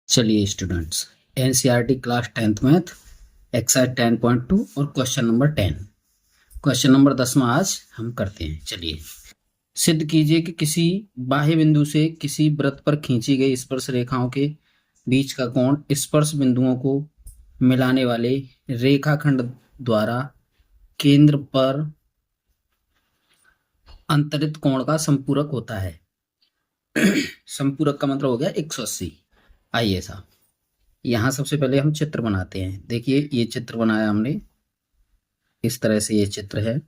चलिए students, NCERT class 10th math exercise 10.2 और question number 10, question number 10 में आज हम करते हैं। चलिए, सिद्ध कीजिए कि किसी बाह्य बिंदु से किसी वृत्त पर खींची गई स्पर्श रेखाओं के बीच का कोण स्पर्श बिंदुओं को मिलाने वाले रेखाखंड द्वारा केंद्र पर अंतरित कोण का संपूरक होता है। संपूरक का मतलब हो गया 180। आइए साहब, यहाँ सबसे पहले हम चित्र बनाते हैं। देखिए, ये चित्र बनाया हमने, इस तरह से ये चित्र है।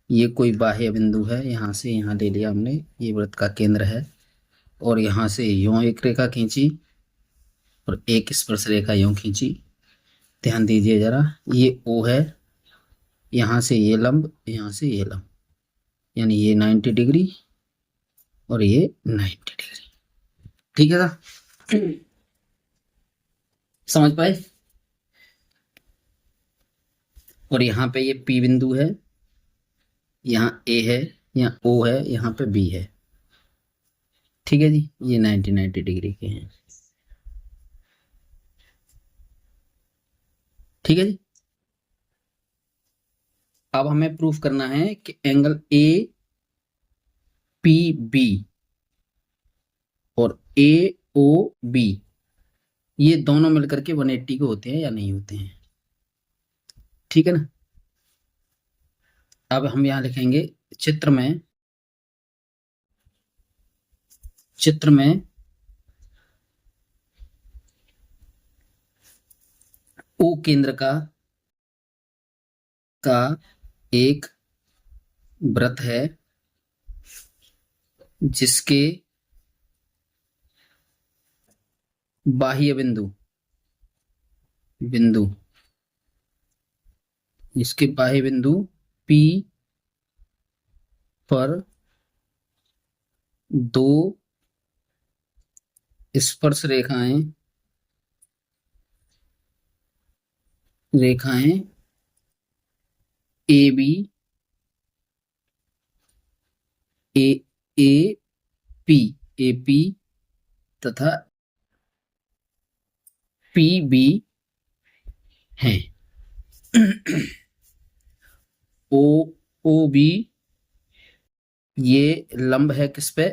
ये कोई बाह्य बिंदु है, यहाँ से यहाँ ले लिया हमने, ये वृत्त का केंद्र है। और यहाँ से यूं एक रेखा खींची और एक स्पर्श रेखा यूं खींची। ध्यान दीजिए जरा, ये ओ है, यहाँ से ये लंब, यहाँ से ये लंब, यानी ये 90 डिग्री और ये 90 डिग्री। ठीक है ना, समझ पाए? और यहाँ पे ये P बिंदु है, यहाँ A है, यहाँ O है, यहाँ पे B है। ठीक है जी, ये 90 डिग्री के हैं। ठीक है जी, अब हमें प्रूफ करना है कि एंगल ए पी बी और ए ओ बी ये दोनों मिलकर के 180 के होते हैं या नहीं होते हैं। ठीक है ना, अब हम यहां लिखेंगे चित्र में ओ केंद्र का एक वृत्त है जिसके बाह्य बिंदु इसके बाह्य बिंदु P पर दो स्पर्श रेखाएं ए बी ए पी तथा पी बी हैं। ओ बी ये लंब है किस पे?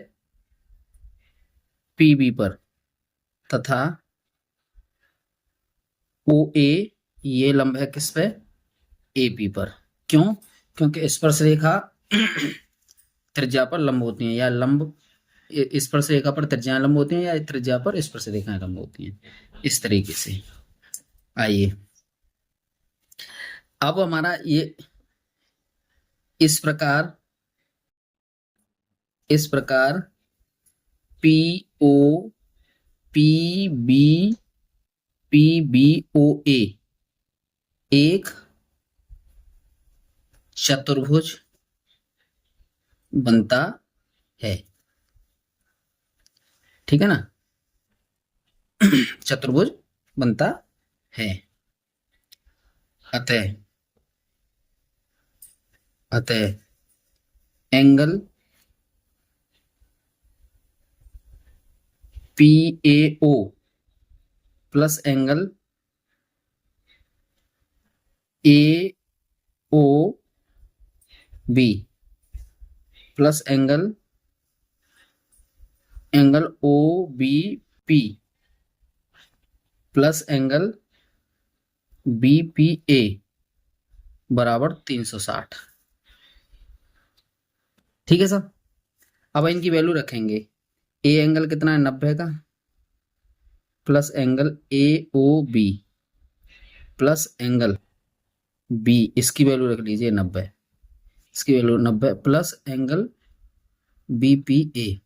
पी बी पर, तथा ओ ए ये लंब है किस पे? ए पी पर। क्यों? क्योंकि स्पर्श रेखा त्रिज्या पर लंब होती हैं, या लंब स्पर्श रेखा पर त्रिज्याएं लंब होती हैं, या त्रिज्या पर स्पर्श रेखाएं लंब होती हैं। इस तरीके से। आइए, अब हमारा ये इस प्रकार P O P B O A एक चतुर्भुज बनता है। ठीक है ना, चतुर्भुज बनता है। अतः angle PAO plus angle AOB plus angle OBP plus angle BPA बराबर 360। ठीक है सर, अब इनकी वैल्यू रखेंगे। ए एंगल कितना है? 90 का, plus angle AOB plus angle B, इसकी वैल्यू रख लीजिए 90, इसकी value 90 plus angle BPA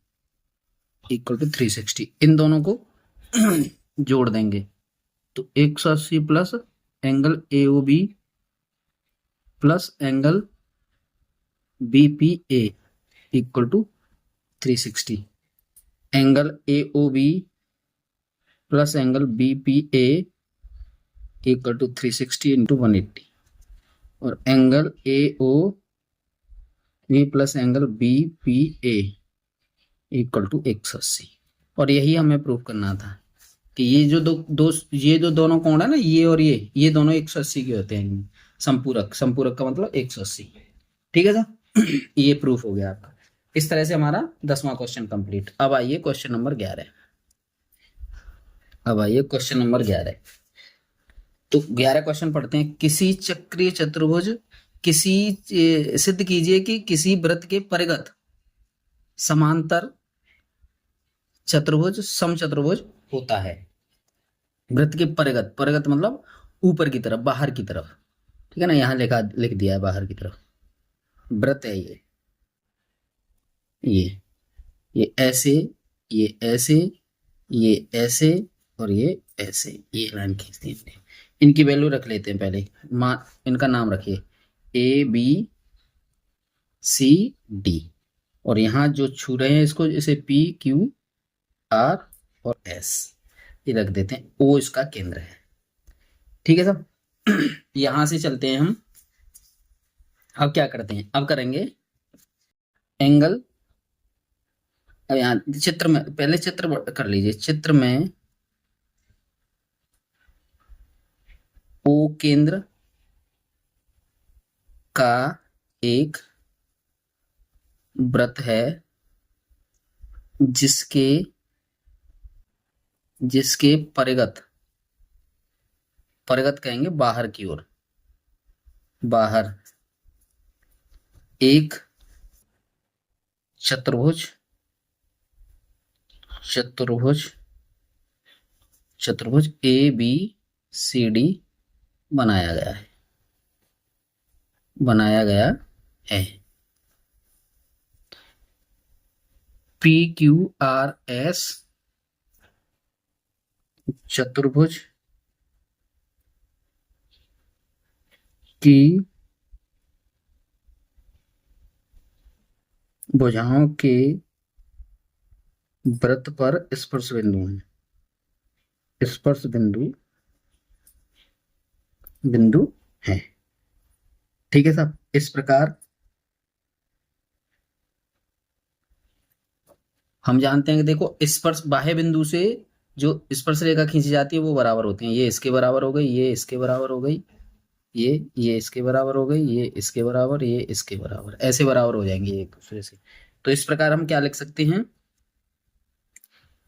equal to 360। इन दोनों को जोड़ देंगे तो 180 plus angle AOB plus angle BPA equal to 360। Angle AOB plus angle BPA equal to 360 into 180, और angle AOB plus angle BPA equal to 180। और यही हमें प्रूव करना था कि ये जो ये जो दोनों कोण है ना, ये और ये दोनों 180 के होते हैं संपूरक। संपूरक का मतलब 180। ठीक है सर। ये प्रूफ हो गया आपका। इस तरह से हमारा 10वां क्वेश्चन कंप्लीट। अब आइए क्वेश्चन नंबर 11। अब आइए क्वेश्चन नंबर 11। तो 11 क्वेश्चन पढ़ते हैं। किसी चक्रीय चतुर्भुज किसी सिद्ध कीजिए कि किसी वृत्त के परिगत समांतर चतुर्भुज समचतुर्भुज होता है। वृत्त के परिगत, परिगत मतलब ऊपर की तरफ, बाहर की तरफ। ठीक है ना, यहाँ लिख दिया है बाहर की तरफ। वृत्त है ये ऐसे, ये ऐसे, ये ऐसे और ये ऐसे, ये लाइन खींचती है। इनकी वैल्यू रख लेते हैं पहले। इनका नाम रखिए ए बी सी डी, और यहाँ जो छू रहे हैं इसको इसे पी क्यू आर और एस, ये रख देते हैं। ओ इसका केंद्र है। ठीक है सब। यहां से चलते हैं हम। अब क्या करते हैं, अब करेंगे एंगल। अब यहाँ चित्र में, पहले चित्र कर लीजिए। चित्र में ओ केंद्र का एक वृत्त है जिसके परिगत, परिगत कहेंगे बाहर की ओर, बाहर एक चतुर्भुज ए बी सी डी बनाया गया है। पी क्यू आर एस चतुर्भुज की भुजाओं के वृत्त पर स्पर्श बिंदु है। स्पर्श बिंदु है। ठीक है साहब। इस प्रकार हम जानते हैं कि देखो, स्पर्श बाह्य बिंदु से जो स्पर्श रेखा खींची जाती है वो बराबर होती है। ये इसके बराबर हो गई, ये इसके बराबर हो गई, ये इसके बराबर हो गई, ये इसके बराबर, ये इसके बराबर, ऐसे बराबर हो जाएंगे एक दूसरे से। तो इस प्रकार हम क्या लिख सकते हैं,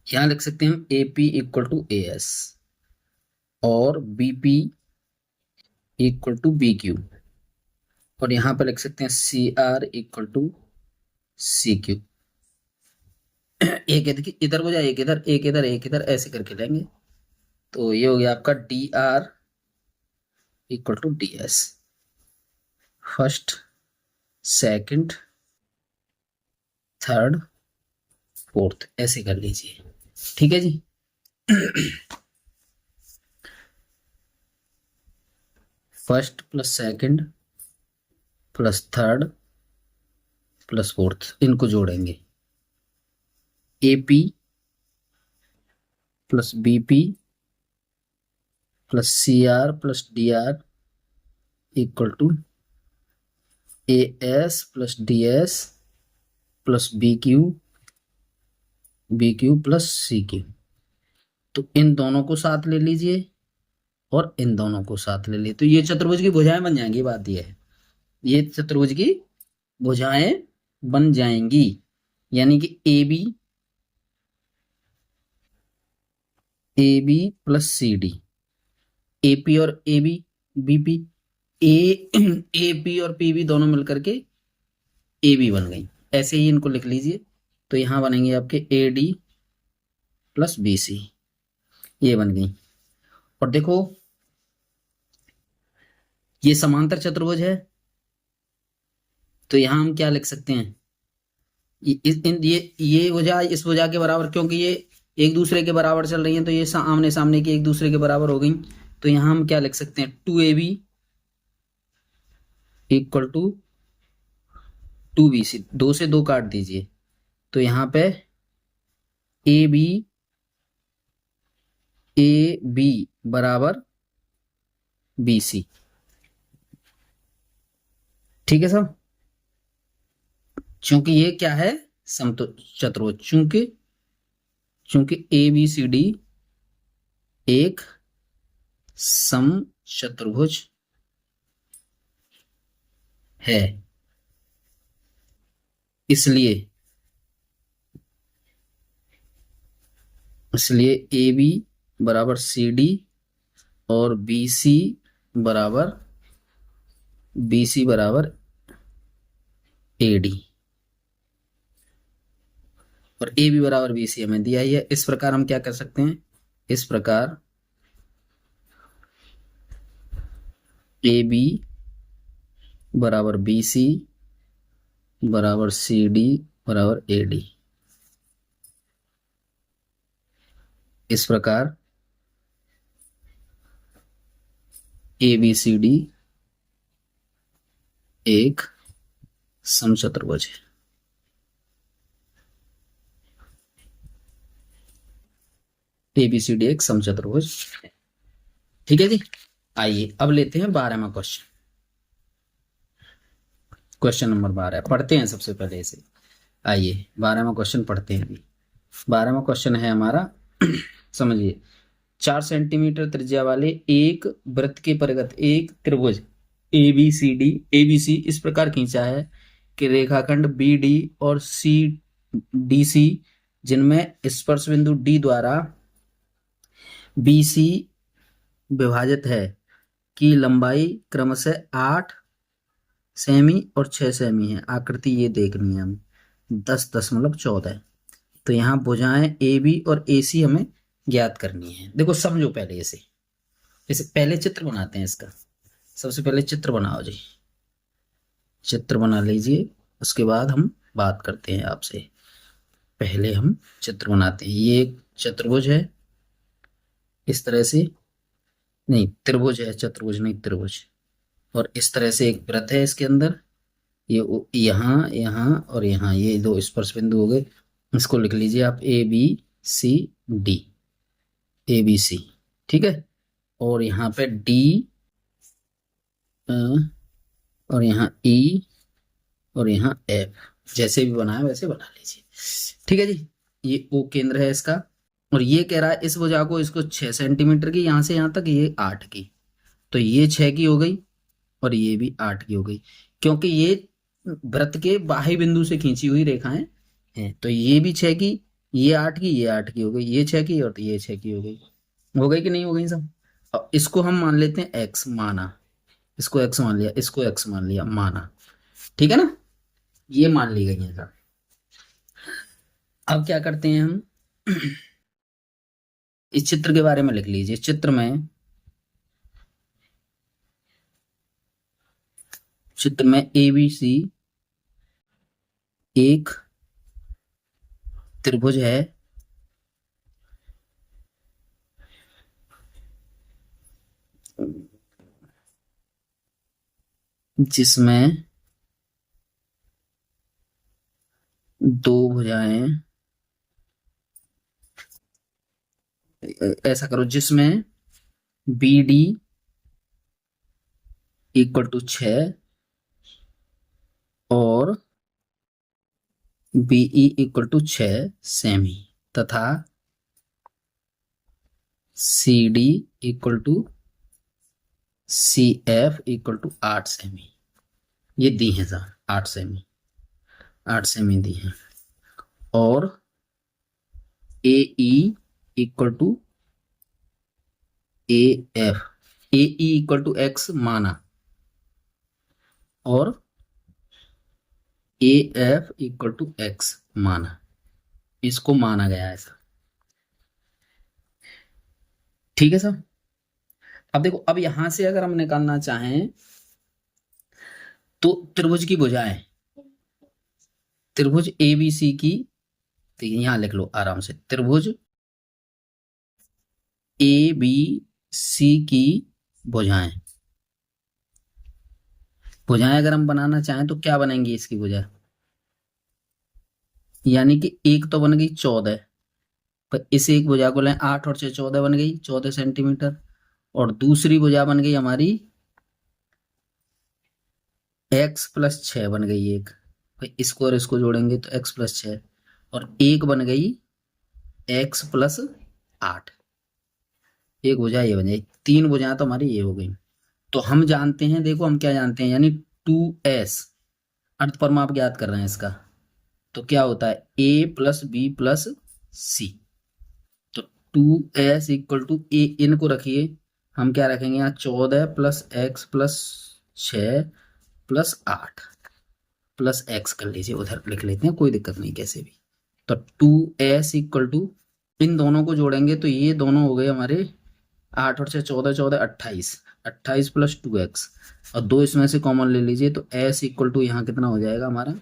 यहां लिख सकते हैं हम A P equal to A S और B P equal to B Q, और यहां पर लिख सकते हैं C R equal to C Q. एक इधर हो जाए, एक इधर, एक इधर, एक इधर, ऐसे करके लेंगे। तो ये हो गया आपका D R equal to D S, first, second, third, fourth, ऐसे कर लीजिए। ठीक है जी। First plus second plus third plus fourth, इनको जोड़ेंगे। A P plus B P plus C R plus D R equal to A S plus D S plus B Q plus C Q. तो इन दोनों को साथ ले लीजिए और इन दोनों को साथ ले लीजिए, तो ये चतुर्भुज की भुजाएं बन जाएंगी। बात ये है, ये चतुर्भुज की भुजाएं बन जाएंगी। यानी कि A B plus C D, A P और A B, B P, A P और पी बी दोनों मिलकर के ए बी बन गई। ऐसे ही इनको लिख लीजिए। तो यहां बनेंगे आपके A D plus B C, ये बन गई। और देखो, ये समांतर चतुर्भुज है, तो यहां हम क्या लिख सकते हैं, ये भुजा इस भुजा के बराबर, क्योंकि ये एक दूसरे के बराबर चल रही हैं, तो ये आमने सामने की एक दूसरे के बराबर हो गई। तो यहां हम क्या लिख सकते हैं, 2ab इक्वल टू 2bc, 2 से 2 काट दीजिए। तो यहां पे ए बी बराबर bc। ठीक है साहब। चूंकि ये क्या है, समचतुर्भुज, चूंकि ए बी सी डी एक समचतुर्भुज है। इसलिए ए बी बराबर सी डी और बी सी बराबर ए डी और ए बी बराबर बी सी हमें दिया ही है। इस प्रकार हम क्या कर सकते हैं, इस प्रकार ए बी बराबर बी सी बराबर सी डी बराबर ए डी, इस प्रकार ए बी सी डी एक समचतुर्भुज है। ए बी सी डी एक समचतुर्भुज है। ठीक है जी। आइए अब लेते हैं 12वां क्वेश्चन। क्वेश्चन नंबर 12 पढ़ते हैं सबसे पहले इसे। आइए 12वां क्वेश्चन पढ़ते हैं। 12वां क्वेश्चन है हमारा समझिए, 4 सेंटीमीटर त्रिज्या वाले एक वृत्त के परिगत एक त्रिभुज ए बी सी इस प्रकार खींचा है कि रेखाखंड बी डी और सी डी सी जिनमें स्पर्श बिंदु डी द्वारा बी सी विभाजित है की लंबाई क्रमशः 8 सेमी और 6 सेमी है। आकृति ये देखनी है हमें 10.14। तो यहाँ भुजाएं ए बी और ए सी हमें ज्ञात करनी है। देखो समझो पहले इसे पहले चित्र बनाते हैं इसका। सबसे पहले चित्र बनाओ जी, चित्र बना लीजिए, उसके बाद हम बात करते हैं आपसे। पहले हम चित्र बनाते हैं। ये एक चतुर्भुज है इस तरह से, नहीं त्रिभुज है, चतुर्भुज नहीं त्रिभुज। और इस तरह से एक वृत्त है इसके अंदर, ये यहाँ यहाँ और यहाँ, ये दो स्पर्श बिंदु हो गए। इसको लिख लीजिए आप A B C D, A B C, ठीक है। और यहाँ पे डी और यहाँ ई और यहाँ एफ, जैसे भी बनाया वैसे बना लीजिए। ठीक है जी। ये ओ केंद्र है इसका, और ये कह रहा है इस भुजा को इसको 6 सेंटीमीटर की, यहाँ से यहाँ तक ये 8 की, तो ये 6 की हो गई और ये भी 8 की हो गई, क्योंकि ये वृत्त के बाह्य बिंदु से खींची हुई रेखाएं हैं। तो ये भी 6 की, ये 8 की, ये 8 की हो गई, ये 6 की और ये 6 की हो गई कि नहीं हो गई सब। अब इसको हम मान लेते हैं x, माना इसको x मान लिया, इसको x मान लिया, माना, ठीक है ना, ये मान ली गई है सब। अब क्या करते हैं हम इस चित्र के बारे में लिख लीजिए। चित्र में ए बी सी एक त्रिभुज है जिसमें दो भुजाएं, ऐसा करो, जिसमें बी डी इक्वल टू 6 और बीई इक्वल टू 6 सेमी तथा C D equal to C F equal to 8 सेमी, ये दी है सर, 8 सेमी दी है। और A E equal to A F, A E equal to X माना, और A F equal to X माना, इसको माना गया है सर। ठीक है सर। अब देखो, अब यहां से अगर हम निकालना चाहें तो त्रिभुज की भुजाएं, त्रिभुज ए बी सी की, तो यहां लिख लो आराम से, त्रिभुज ए बी सी की भुजाएं अगर हम बनाना चाहें तो क्या बनेंगी इसकी भुजा, यानी कि एक तो बन गई 14, पर इस एक भुजा को लें 8 और 6 14 बन गई, 14 सेंटीमीटर। और दूसरी भुजा बन गई हमारी x प्लस 6 बन गई एक, भाई इसको और इसको जोड़ेंगे तो x प्लस 6, और एक बन गई x प्लस 8, एक भुजा ये बन जाएगी, 3 भुजाएं तो हमारी ये हो गई। तो हम जानते हैं, देखो हम क्या जानते हैं, यानी 2s अर्धपरिमाप ज्ञात कर रहे हैं इसका, तो क्या होता है a प्लस बी प्लस सी। तो 2s इक्वल टू ए, इनको रखिए, हम क्या रखेंगे यहाँ 14 plus x plus 6 plus 8 plus x कर लीजिए, उधर लिख लेते हैं, कोई दिक्कत नहीं कैसे भी। तो 2s इक्वल टू, इन दोनों को जोड़ेंगे तो ये दोनों हो गए हमारे 8 और 6 14 14 28, 28 प्लस 2x, और 2 इसमें से कॉमन ले लीजिए, तो s इक्वल टू यहाँ कितना हो जाएगा हमारा,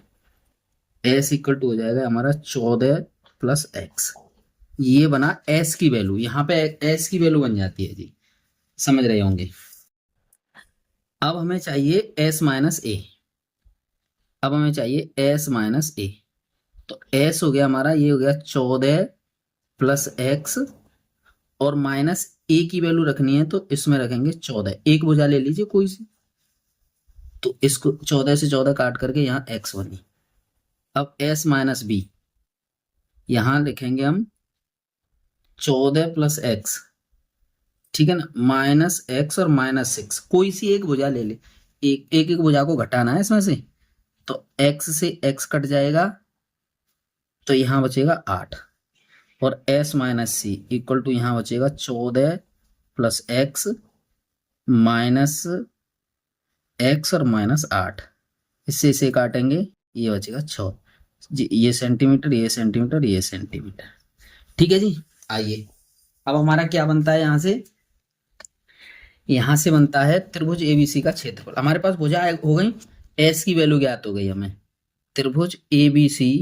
s इक्वल टू हो जाएगा हमारा 14 प्लस एक्स। ये बना s की वैल्यू, यहाँ पे s की वैल्यू बन जाती है जी, समझ रहे होंगे। अब हमें चाहिए s माइनस ए, अब हमें चाहिए s माइनस ए। तो s हो गया हमारा, ये हो गया 14 प्लस एक्स, और माइनस ए की वैल्यू रखनी है तो इसमें रखेंगे 14, एक भुजा ले लीजिए कोई सी, तो इसको 14 से 14 काट करके यहाँ x बनी। अब s माइनस बी, यहां लिखेंगे हम 14 प्लस एक्स, ठीक है ना, माइनस एक्स और माइनस 6, कोई सी एक भुजा ले ले, एक एक भुजा को घटाना है इसमें से, तो x से x कट जाएगा, तो यहां बचेगा 8, और s minus C equal to यहां बचेगा 14 प्लस एक्स माइनस एक्स और माइनस 8, इससे इसे काटेंगे, ये बचेगा 6 जी, ये सेंटीमीटर ये सेंटीमीटर ये सेंटीमीटर, ठीक है जी। आइए अब हमारा क्या बनता है, यहां से बनता है त्रिभुज एबीसी का क्षेत्रफल। हमारे पास भुजा हो गई, एस की वैल्यू ज्ञात हो गई हमें, त्रिभुज एबीसी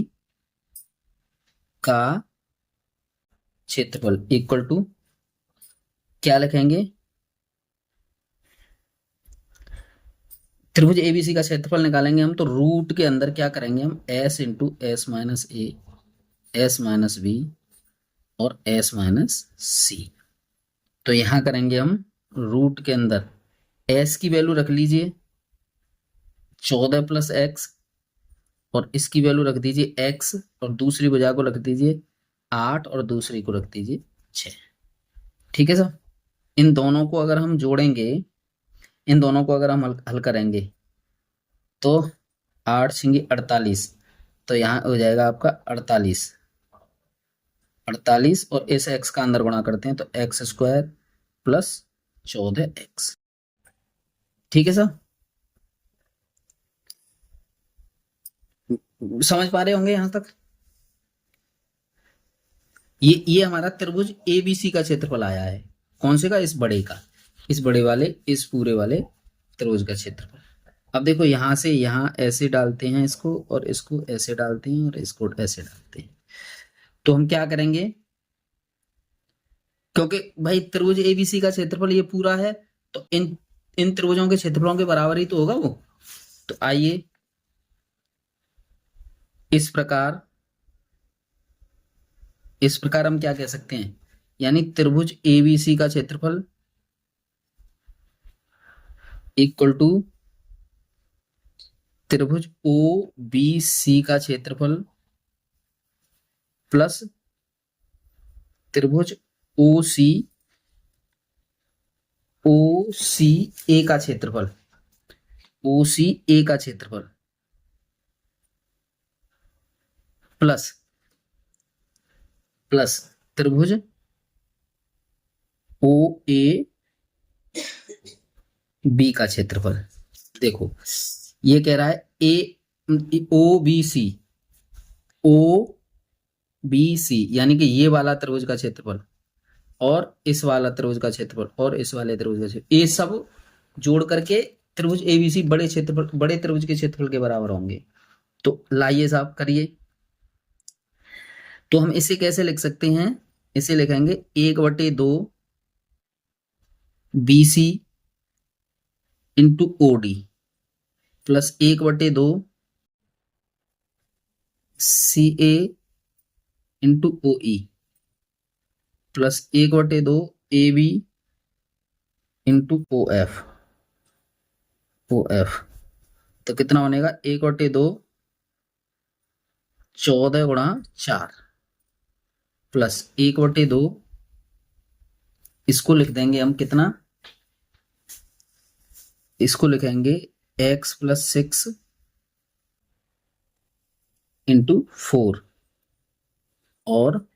का क्षेत्रफल इक्वल टू क्या लिखेंगे, त्रिभुज एबीसी का क्षेत्रफल निकालेंगे हम, तो रूट के अंदर क्या करेंगे हम, s इंटू एस माइनस ए, एस माइनस बी और एस माइनस सी। तो यहां करेंगे हम रूट के अंदर s की वैल्यू रख लीजिए 14 प्लस एक्स, और इसकी वैल्यू रख दीजिए x, और दूसरी भुजा को रख दीजिए 8 और दूसरी को रख दीजिए 6, ठीक है सर। इन दोनों को अगर हम जोड़ेंगे, इन दोनों को अगर हम हल करेंगे तो 8 छिंगी 48, तो यहाँ हो जाएगा आपका 48, 48 और इस x का अंदर गुणा करते हैं तो एक्स स्क्वायर प्लस 14x, ठीक है सर, समझ पा रहे होंगे यहां तक। ये हमारा त्रिभुज एबीसी का क्षेत्रफल आया है, कौन से का, इस बड़े का, इस बड़े वाले, इस पूरे वाले त्रिभुज का क्षेत्रफल। अब देखो यहां से यहां ऐसे डालते हैं इसको, और इसको ऐसे डालते हैं, और इसको ऐसे डालते हैं, तो हम क्या करेंगे, क्योंकि भाई त्रिभुज एबीसी का क्षेत्रफल ये पूरा है, तो इन इन त्रिभुजों के क्षेत्रफलों के बराबर ही तो होगा वो। तो आइए इस प्रकार हम क्या कह सकते हैं, यानी त्रिभुज एबीसी का क्षेत्रफल इक्वल टू त्रिभुज ओ बी सी का क्षेत्रफल प्लस त्रिभुज ओ सी ए का क्षेत्रफल, ओ सी ए का क्षेत्रफल प्लस त्रिभुज ओ ए बी का क्षेत्रफल। देखो ये कह रहा है ओ बी सी यानी कि ये वाला त्रिभुज का क्षेत्रफल, और इस वाला त्रिभुज का क्षेत्रफल, और इस वाले त्रिभुज का क्षेत्रफल, ये सब जोड़ करके त्रिभुज एबीसी बड़े त्रिभुज के क्षेत्रफल के बराबर होंगे। तो लाइए साहब करिए, तो हम इसे कैसे लिख सकते हैं, इसे लिखेंगे 1/2 BC into OD plus 1/2 CA into OE plus 1/2 AB into OF। तो कितना बनेगा, 1/2 14 गुणा 4 प्लस 1/2 इसको लिख देंगे हम कितना, इसको लिखेंगे x+6 इंटू 4 और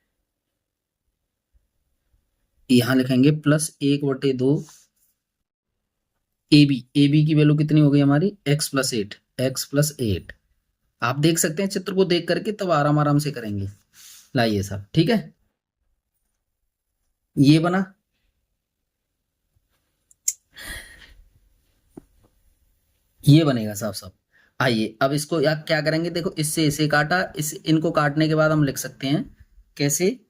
यहां लिखेंगे +1/2 AB की वैल्यू कितनी हो गई हमारी x+8। आप देख सकते हैं चित्र को देख करके तब आराम आराम से करेंगे। लाइए साहब, ठीक है, ये बना। ये बनेगा साहब साहब। आइए अब इसको या क्या करेंगे, देखो इससे इसे काटा, इस इनको काटने के बाद हम लिख सकते हैं कैसे,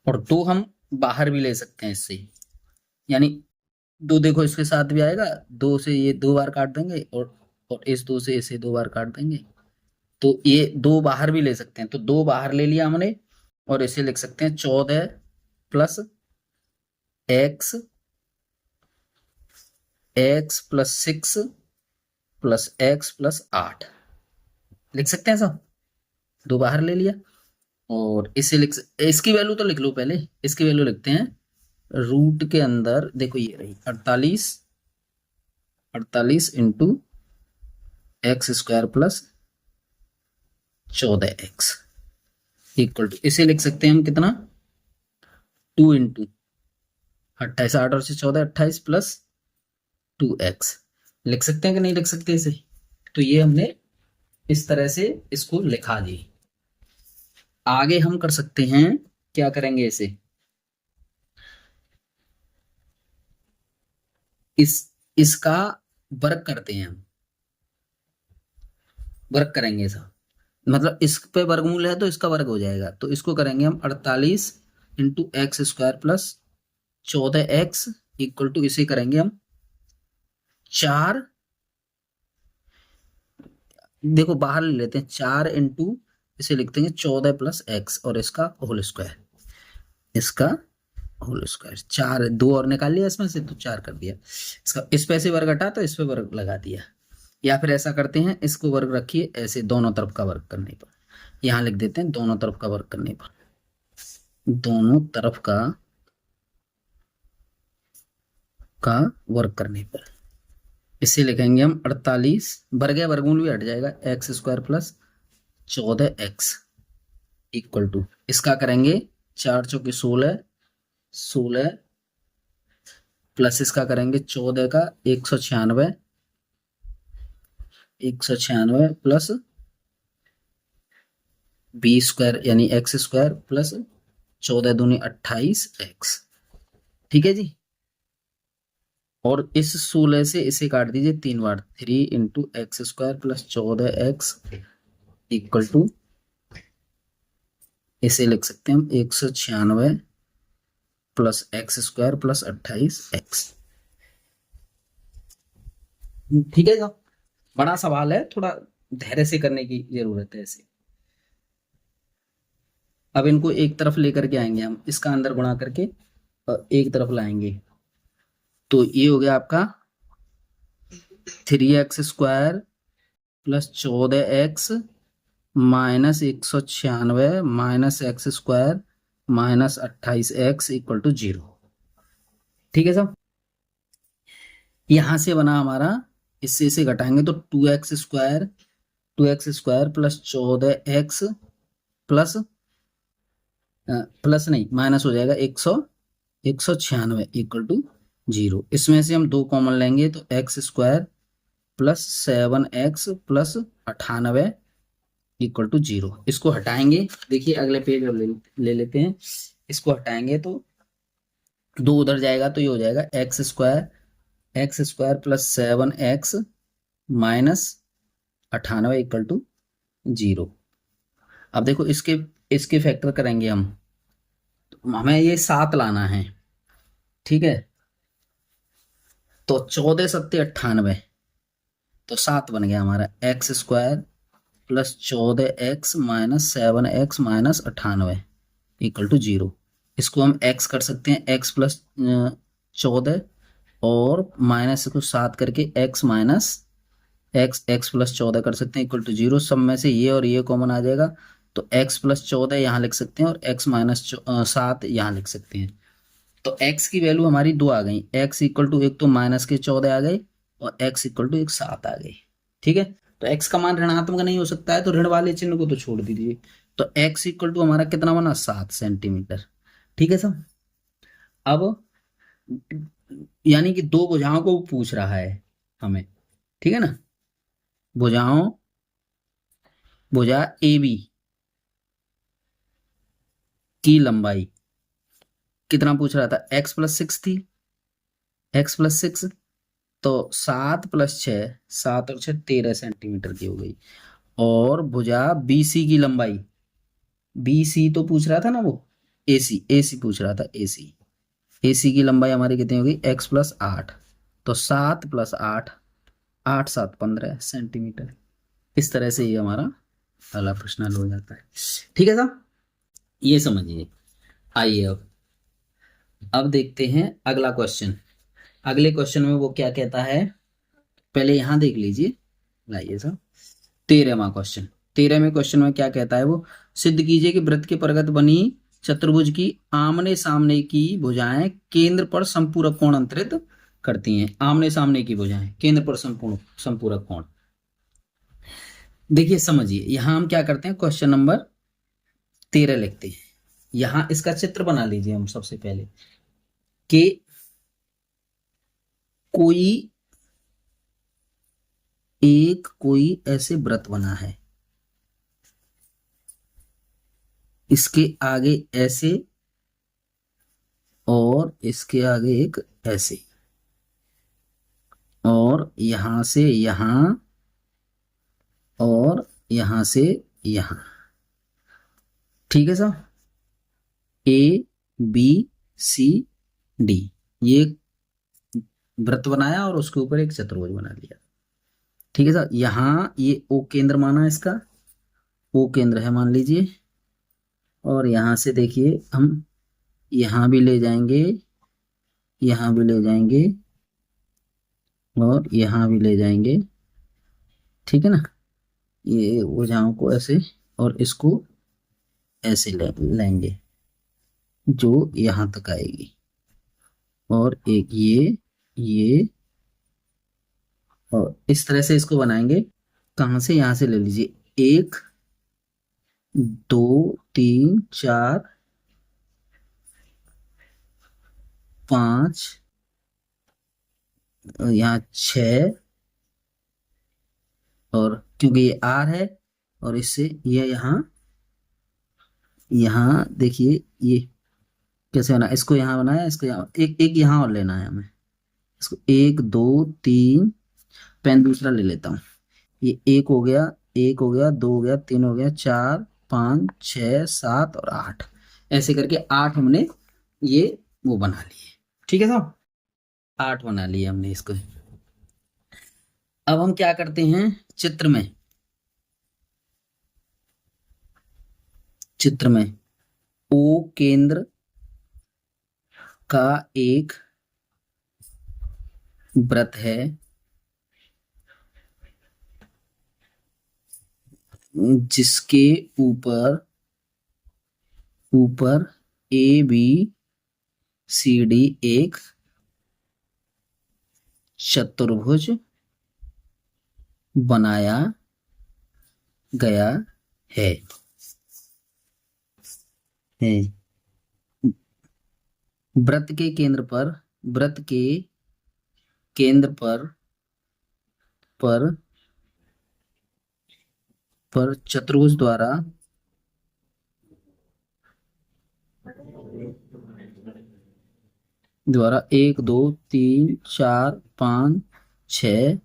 और 2 हम बाहर भी ले सकते हैं इससे, यानी 2 देखो इसके साथ भी आएगा, 2 से ये 2 बार काट देंगे और इस 2 से इसे 2 बार काट देंगे, तो ये 2 बाहर भी ले सकते हैं, तो 2 बाहर ले लिया हमने और इसे लिख सकते हैं 14 प्लस x+6 प्लस x+8 लिख सकते हैं सब, 2 बाहर ले लिया और इसे इसकी वैल्यू तो लिख लो पहले, इसकी वैल्यू लिखते हैं रूट के अंदर, देखो ये रही 48 into x² plus 14x equal to, इसे लिख सकते हैं हम कितना 2 इंटू 28, 8 और से 14 28 प्लस 2x लिख सकते हैं कि नहीं लिख सकते इसे, तो ये हमने इस तरह से इसको लिखा दी। आगे हम कर सकते हैं, क्या करेंगे इसे, इसका वर्ग करते हैं हम, वर्ग करेंगे ऐसा, मतलब इस पे वर्गमूल है तो इसका वर्ग हो जाएगा, तो इसको करेंगे हम 48 into x² plus 14x equal to, इसे करेंगे हम 4, देखो बाहर ले लेते हैं 4 इंटू, इसे लिखते हैं 14 प्लस x और इसका होल स्क्वायर, इसका होल स्क्वायर, 4 2 और निकाल लिया इसमें से तो 4 कर दिया, इसका इस पे से वर्ग हटा तो इस पे वर्ग लगा दिया, या फिर ऐसा करते हैं इसको वर्ग रखिए ऐसे दोनों तरफ का वर्ग करने पर, यहां लिख देते हैं दोनों तरफ का वर्ग करने पर, दोनों तरफ का वर्ग करने पर इसे लिखेंगे हम 48, वर्ग या वर्गमूल भी हट जाएगा, x² plus 14x equal to, इसका करेंगे 4 चौके 16 प्लस इसका करेंगे 14 का 196 प्लस b² यानी x² प्लस 14 दूनी 28x, ठीक है जी। और इस 16 से इसे काट दीजिए 3 बार, 3 into x² plus 14x equal to, इसे लिख सकते हैं हम 196 प्लस x² प्लस 28x, ठीक है जी। बड़ा सवाल है, थोड़ा धैर्य से करने की जरूरत है इसे। अब इनको एक तरफ लेकर के आएंगे हम, इसका अंदर गुणा करके और एक तरफ लाएंगे, तो ये हो गया आपका 3x² plus 14x minus 196 minus x² minus 28x equal to 0, ठीक है साहब। यहां से बना हमारा, इससे इसे घटाएंगे तो 2x² प्लस 14x प्लस नहीं माइनस हो जाएगा 196 इक्वल टू 0, इसमें से हम 2 कॉमन लेंगे तो x² plus 7x plus 98 equal to 0, इसको हटाएंगे, देखिए अगले पेज और ले लेते हैं, इसको हटाएंगे तो 2 उधर जाएगा तो ये हो जाएगा x² plus 7x minus 98 equal to 0। अब देखो इसके फैक्टर करेंगे हम, तो हमें ये 7 लाना है, ठीक है, तो 14 7 98, तो 7 बन गया हमारा x² plus 14x minus 7x minus 98 equal to 0, इसको हम x कर सकते हैं x प्लस 14 और माइनस को 7 करके x माइनस x प्लस 14 कर सकते हैं इक्वल टू 0, सब में से ये और ये कॉमन आ जाएगा, तो x प्लस 14 यहाँ लिख सकते हैं और x माइनस 7 यहाँ लिख सकते हैं, तो x की वैल्यू हमारी 2 आ गई, x इक्वल टू एक तो -14 आ गए और x इक्वल टू एक 7 आ गई। ठीक है, तो x का मान ऋणात्मक नहीं हो सकता है, तो ऋण वाले चिन्ह को तो छोड़ दीजिए। तो x इक्वल टू हमारा कितना बना, 7 सेंटीमीटर। ठीक है सब। अब यानी कि दो भुजाओं को पूछ रहा है हमें, ठीक है ना। भुजाओं, भुजा ए बी की लंबाई कितना पूछ रहा था, x+6 थी, x+6, तो 7+6, 7 और 6 13 सेंटीमीटर की हो गई। और भुजा बी सी की लंबाई, बी सी तो पूछ रहा था ना वो, ए सी पूछ रहा था, ए सी की लंबाई हमारी कितनी होगी, x+8, तो 7+8, 8×7 = 15 सेंटीमीटर। इस तरह से ये हमारा अगला प्रश्न हल हो जाता है। ठीक है साहब, ये समझिए। आइए अब देखते हैं अगला क्वेश्चन। अगले क्वेश्चन में वो क्या कहता है, पहले यहां देख लीजिए। लाइए साहब 13वां क्वेश्चन। 13वें क्वेश्चन में क्या कहता है वो, सिद्ध कीजिए कि वृत्त के परिघ बनी चतुर्भुज की आमने सामने की भुजाएं केंद्र पर संपूरक कोण अंतरित करती हैं। आमने सामने की भुजाएं केंद्र पर संपूरक कोण। देखिए समझिए, यहां हम क्या करते हैं, क्वेश्चन नंबर 13 लिखते हैं। यहां इसका चित्र बना लीजिए हम सबसे पहले, कि कोई ऐसे व्रत बना है, इसके आगे ऐसे और इसके आगे एक ऐसे, और यहां से यहां और यहां से यहां। ठीक है साहब, ए बी सी डी, ये वृत्त बनाया और उसके ऊपर एक चतुर्भुज बना लिया। ठीक है साहब, यहां ये ओ केंद्र माना, इसका ओ केंद्र है मान लीजिए, और यहां से देखिए हम यहां भी ले जाएंगे, यहां भी ले जाएंगे और यहां भी ले जाएंगे। ठीक है ना, ये भुजाओं को ऐसे और इसको ऐसे लेंगे जो यहां तक आएगी, और एक ये और इस तरह से इसको बनाएंगे। कहां से, यहां से ले लीजिए, 1 2 3 4 5, यहाँ 6, और क्योंकि ये आर है और इससे ये यहाँ देखिए ये कैसे बना, इसको यहाँ बनाया, इसको यहाँ एक एक यहाँ और लेना है हमें, इसको 1 2 3, पेन दूसरा ले लेता हूँ। ये 1 हो गया, 1 हो गया, 2 हो गया, 3 हो गया, 4 5 6 7 और 8, ऐसे करके 8 हमने ये वो बना लिए। ठीक है साहब, 8 बना लिए हमने इसको। अब हम क्या करते हैं, चित्र में ओ केंद्र का एक वृत्त है जिसके ऊपर ए बी सी डी एक चतुर्भुज बनाया गया है। वृत्त के केंद्र पर चतुर्भुज द्वारा द्वारा 1 2 3 4 5 6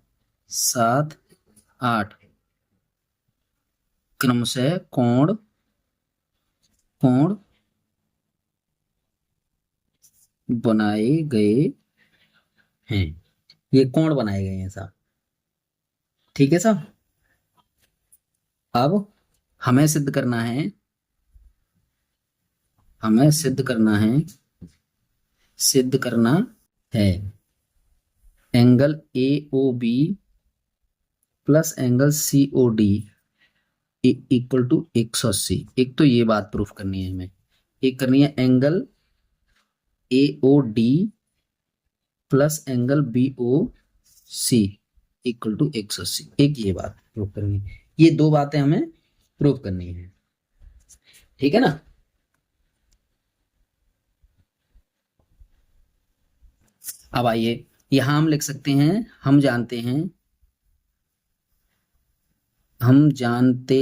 7 8 क्रमशः कोण बनाए गए हैं। ये कोण बनाए गए हैं साहब। ठीक है साहब, अब हमें सिद्ध करना है, सिद्ध करना है angle A O B plus angle C O D equal to 180। एक तो ये बात प्रूफ करनी है हमें, एक करनी है angle AOD plus angle BOC equal to 180। एक ये बात प्रूव करनी है, ये दो बातें हमें प्रूव करनी है, ठीक है ना। अब आइए यहां हम लिख सकते हैं, हम जानते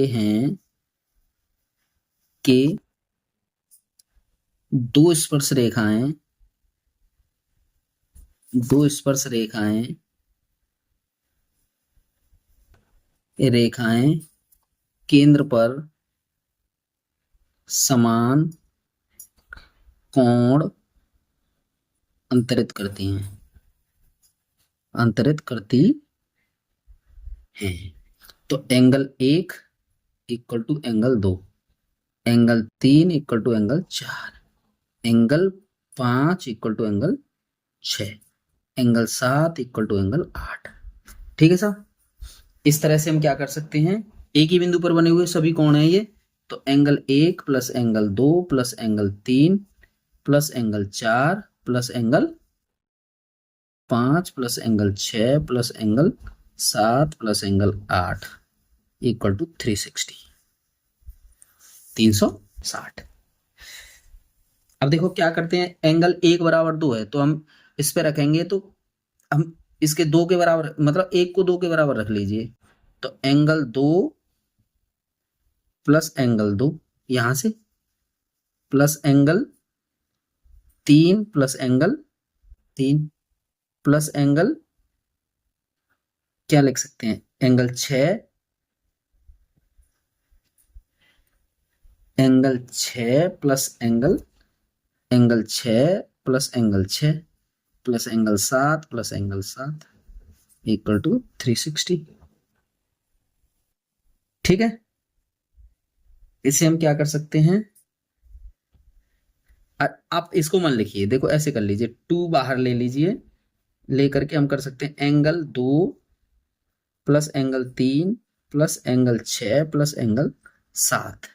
हैं कि दो स्पर्श रेखाएं केंद्र पर समान कोण अंतरित करती हैं। तो angle 1 equal to angle 2, angle 3 equal to angle 4, angle 5 equal to angle 6, angle 7 equal to angle 8। ठीक है साहब, इस तरह से हम क्या कर सकते हैं, एक ही बिंदु पर बने हुए सभी कोण हैं ये, तो angle 1 plus angle 2 plus angle 3 plus angle 4 plus angle 5 plus angle 6 plus angle 7 plus angle 8 equal to 360। अब देखो क्या करते हैं, एंगल 1 बराबर 2 है तो हम इस पे रखेंगे, तो हम इसके 2 के बराबर, मतलब 1 को 2 के बराबर रख लीजिए, तो एंगल 2 प्लस एंगल 2 यहां से plus angle 3 plus angle 3 plus angle क्या लिख सकते हैं, angle 6 plus angle 6 plus angle 6 plus angle 7 plus angle 7 equal to 360। ठीक है, इसे हम क्या कर सकते हैं, आप इसको मन लिखिए, देखो ऐसे कर लीजिए, 2 बाहर ले लीजिए, लेकर के हम कर सकते हैं angle 2 plus angle 3 plus angle 6 plus angle 7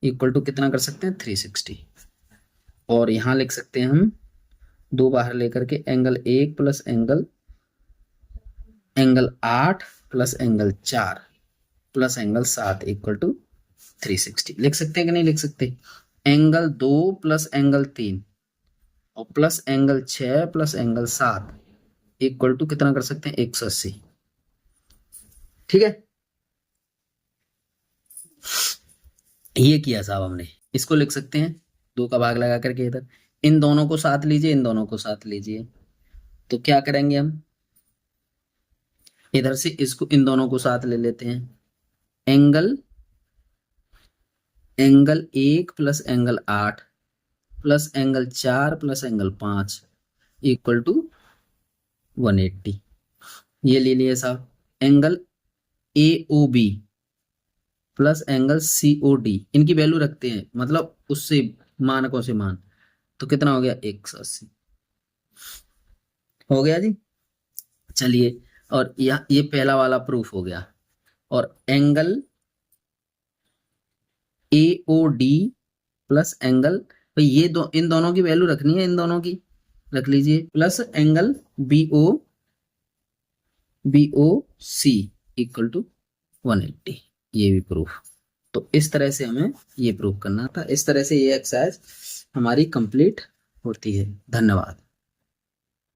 equal to कितना कर सकते हैं, 360। और यहां लिख सकते हैं हम 2 बाहर लेकर के angle 1 plus angle 8 plus angle 4 plus angle 7 equal to 360। लिख सकते हैं कि नहीं लिख सकते, एंगल 2 प्लस एंगल 3 और plus angle 6 plus angle 7 equal to कितना कर सकते हैं, 180। ठीक है, ये किया साहब हमने, इसको लिख सकते हैं 2 का भाग लगा करके इधर, इन दोनों को साथ लीजिए, इन दोनों को साथ लीजिए, तो क्या करेंगे हम, इधर से इसको इन दोनों को साथ ले लेते हैं, angle 1 plus angle 8 plus angle 4 plus angle 5 equal to 180। ये ले लिए साहब, angle AOB plus angle COD, इनकी वैल्यू रखते हैं, मतलब उससे मानकों से मान, तो कितना हो गया, 180 हो गया जी। चलिए, और ये पहला वाला प्रूफ हो गया, और एंगल AOD प्लस एंगल, ये इन दोनों की वैल्यू रखनी है, इन दोनों की रख लीजिए, plus angle BOC equal to 180, ये भी प्रूफ। तो इस तरह से हमें ये प्रूफ करना था, इस तरह से ये एक्सरसाइज हमारी कंप्लीट होती है। धन्यवाद।